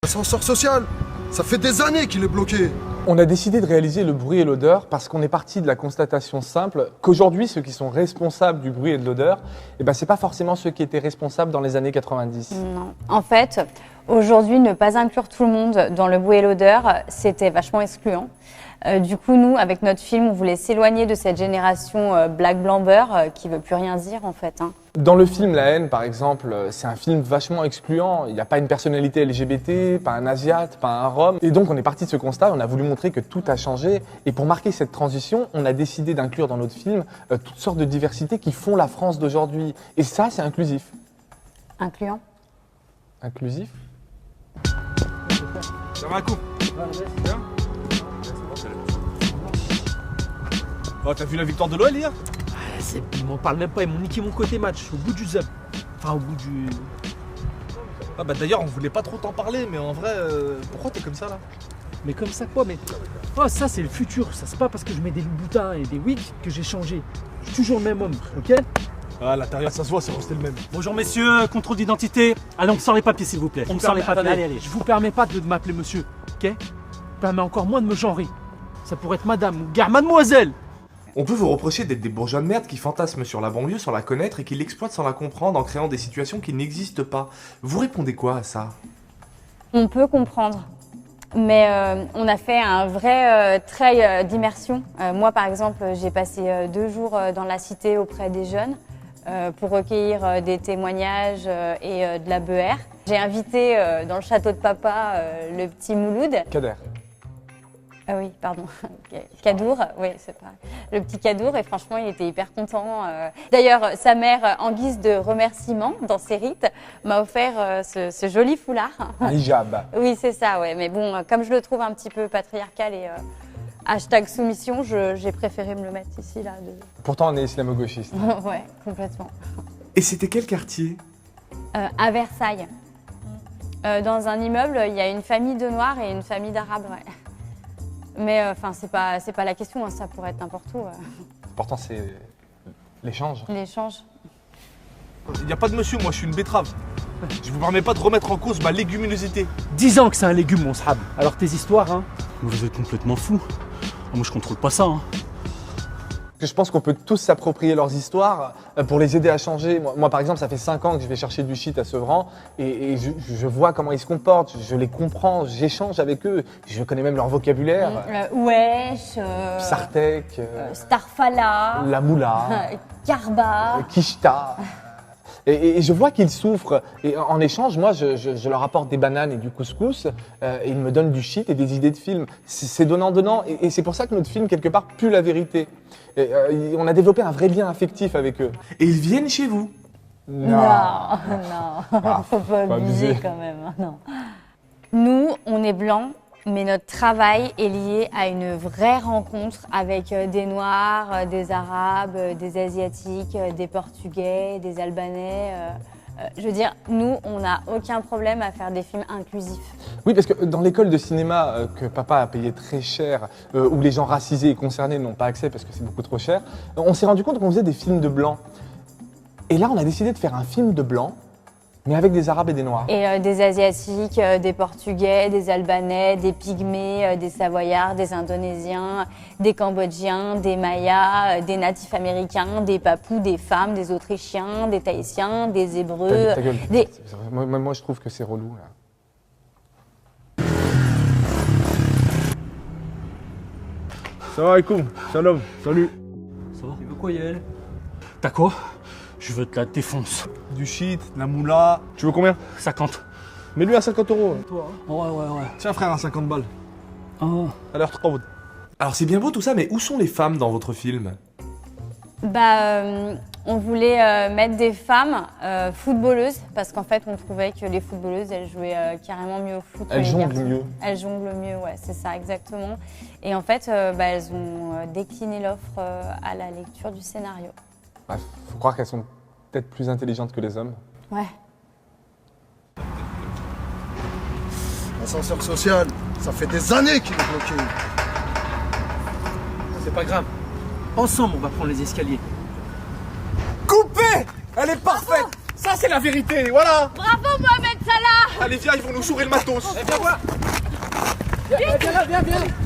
Ascenseur social, ça fait des années qu'il est bloqué. On a décidé de réaliser le bruit et l'odeur parce qu'on est parti de la constatation simple qu'aujourd'hui, ceux qui sont responsables du bruit et de l'odeur, c'est pas forcément ceux qui étaient responsables dans les années 90. Non. En fait, aujourd'hui, ne pas inclure tout le monde dans le bruit et l'odeur, c'était vachement excluant. Du coup, nous, avec notre film, on voulait s'éloigner de cette génération black blanc beurre qui veut plus rien dire en fait. Dans le film La haine, par exemple, c'est un film vachement excluant. Il n'y a pas une personnalité LGBT, pas un asiate, pas un rom. Et donc, on est parti de ce constat, on a voulu montrer que tout a changé. Et pour marquer cette transition, on a décidé d'inclure dans notre film toutes sortes de diversités qui font la France d'aujourd'hui. Et ça, c'est inclusif. Incluant. Inclusif? Ça va un coup. Bien. Oh, t'as vu la victoire de l'OL hier? Ils m'en parlent même pas, ils m'ont niqué mon côté match, au bout du zub. Enfin, au bout du... Ah bah d'ailleurs, on voulait pas trop t'en parler, mais en vrai, pourquoi t'es comme ça là? Mais comme ça quoi, mais... Oh, ça c'est le futur, ça c'est pas parce que je mets des Louboutins et des wigs que j'ai changé. Je suis toujours le même homme, ok? Ah, à l'intérieur, ça se voit, c'est resté le même. Bonjour messieurs, contrôle d'identité. Allez, on me sort les papiers s'il vous plaît. On me sort les papiers, allez. Je vous permets pas de m'appeler monsieur, ok? Je vous permets encore moins de me genrer. Ça pourrait être madame ou gare mademoiselle. On peut vous reprocher d'être des bourgeois de merde qui fantasment sur la banlieue sans la connaître et qui l'exploitent sans la comprendre en créant des situations qui n'existent pas. Vous répondez quoi à ça? On peut comprendre. Mais on a fait un vrai trait d'immersion. Moi, par exemple, j'ai passé 2 jours dans la cité auprès des jeunes pour recueillir des témoignages et de la beurre. J'ai invité dans le château de papa le petit Mouloud. Kader. Ah oui, pardon. Kadour, oui, c'est pas. Le petit Kadour, et franchement, il était hyper content. D'ailleurs, sa mère, en guise de remerciement dans ses rites, m'a offert ce joli foulard. Un hijab. Oui, c'est ça, ouais. Mais bon, comme je le trouve un petit peu patriarcal et hashtag soumission, j'ai préféré me le mettre ici, là. Pourtant, on est islamo-gauchiste. Ouais, complètement. Et c'était quel quartier? À Versailles. Dans un immeuble, il y a une famille de Noirs et une famille d'Arabes, ouais. Mais enfin, c'est pas la question, hein, ça pourrait être n'importe où. Pourtant, c'est l'échange. L'échange. Y a pas de monsieur, moi je suis une betterave. Je vous permets pas de remettre en cause ma léguminosité. 10 ans que c'est un légume mon sahab. Alors tes histoires, hein, vous êtes complètement fous. Moi je contrôle pas ça, hein. Je pense qu'on peut tous s'approprier leurs histoires pour les aider à changer. Moi, par exemple, ça fait 5 ans que je vais chercher du shit à Sevran et je vois comment ils se comportent, je les comprends, j'échange avec eux, je connais même leur vocabulaire. Wesh, Sartek, Starfala, la moula, Karba, Kishta. Et je vois qu'ils souffrent. Et en échange, moi, je leur apporte des bananes et du couscous. Et ils me donnent du shit et des idées de films. C'est donnant-donnant. Et c'est pour ça que notre film, quelque part, pue la vérité. Et, on a développé un vrai lien affectif avec eux. Et ils viennent chez vous? Non, faut pas abuser quand même. Non. Nous, on est blancs. Mais notre travail est lié à une vraie rencontre avec des Noirs, des Arabes, des Asiatiques, des Portugais, des Albanais. Je veux dire, nous, on n'a aucun problème à faire des films inclusifs. Oui, parce que dans l'école de cinéma que papa a payé très cher, où les gens racisés et concernés n'ont pas accès parce que c'est beaucoup trop cher, on s'est rendu compte qu'on faisait des films de blancs. Et là, on a décidé de faire un film de blancs, mais avec des Arabes et des Noirs. Et des Asiatiques, des Portugais, des Albanais, des Pygmées, des Savoyards, des Indonésiens, des Cambodgiens, des Mayas, des natifs américains, des Papous, des femmes, des Autrichiens, des Tahitiens, des Hébreux. Ta gueule. Des... Moi, je trouve que c'est relou, là. Salam alaikum, shalom, salut. Ça va? Tu veux quoi Yael? T'as quoi? Je veux te la défonce. Du shit, de la moula. Tu veux combien? 50. Mets-lui à 50 €. Toi, hein? Ouais. Tiens frère, à 50 balles. Oh. À l'heure 3 euros. Alors c'est bien beau tout ça, mais où sont les femmes dans votre film? On voulait mettre des femmes footballeuses parce qu'en fait, on trouvait que les footballeuses, elles jouaient carrément mieux au foot. Elles jonglent mieux. Elles jonglent mieux, ouais, c'est ça, exactement. Et en fait, elles ont décliné l'offre à la lecture du scénario. Bref, faut croire qu'elles sont peut-être plus intelligentes que les hommes. Ouais. Ascenseur social, ça fait des années qu'il est bloqué. C'est pas grave. Ensemble, on va prendre les escaliers. Coupé! Elle est parfaite! Ça c'est la vérité, voilà! Bravo Mohamed Salah! Allez, viens, ils vont nous chourer le matos. Viens voir. Viens là, viens.